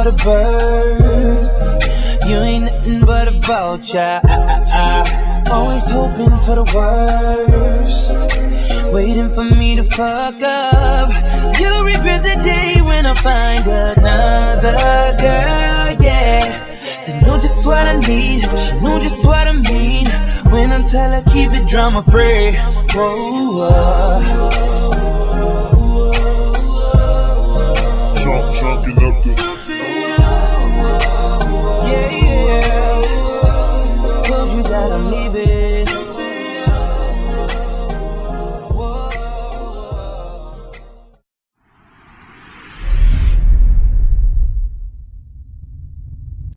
for the birds. You ain't nothing but a vulture. Always hoping for the worst, waiting for me to fuck up. You'll regret the day when I find another girl, yeah. They know just what I need, she know just what I mean. When I tell her keep it drama free. Chalking up the yeah. Told you that I'm leaving.